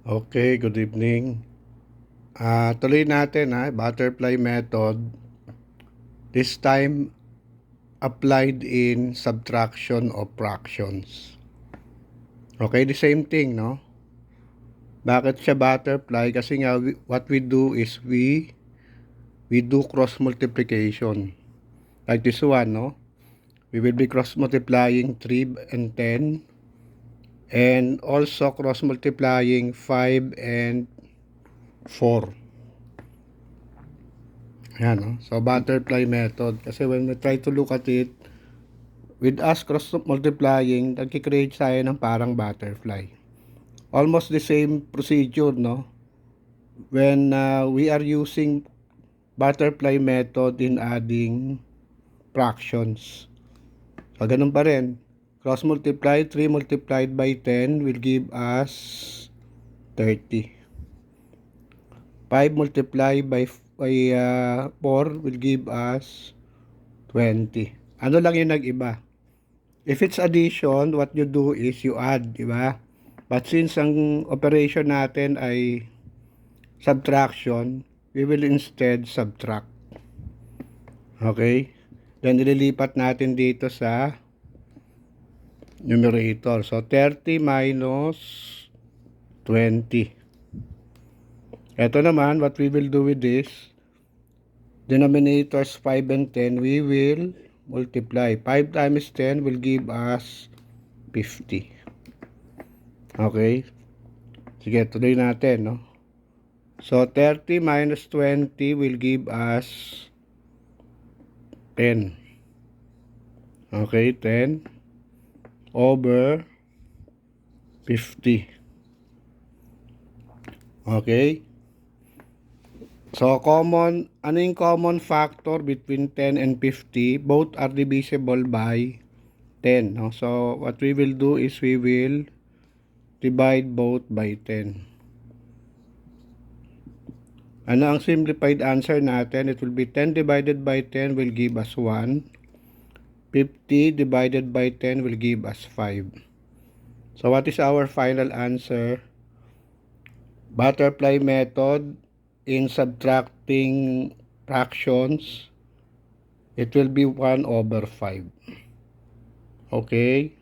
Okay, good evening. Tuloy natin butterfly method. This time applied in subtraction of fractions. Okay, the same thing, no? Bakit siya butterfly? Kasi nga what we do is we do cross multiplication. Like this one, no? We will be cross multiplying 3 and 10 and also cross multiplying 5 and 4. Ayan, no? So, butterfly method. Kasi when we try to look at it, with us cross multiplying, nagkikreate tayo ng parang butterfly. Almost the same procedure, no? When we are using butterfly method in adding fractions. So, ganun pa rin. Cross multiply, 3 multiplied by 10 will give us 30. 5 multiplied by 4 will give us 20. Ano lang yung nag-iba? If it's addition, what you do is you add, di ba? But since ang operation natin ay subtraction, we will instead subtract. Okay? Then ililipat natin dito sa numerator. So 30 minus 20. Ito naman, what we will do with this, denominators 5 and 10, we will multiply. 5 times 10 will give us 50. Okay? Sige, tuloy natin, no? So, 30 minus 20 will give us 10. Okay, 10 over 50. Okay? So, ano yung common factor between 10 and 50? Both are divisible by 10. No? So, what we will do is we will divide both by 10. Ano ang simplified answer natin? It will be 10 divided by 10 will give us 1. 50 divided by 10 will give us 5. So, what is our final answer? Butterfly method in subtracting fractions, it will be 1 over 5. Okay?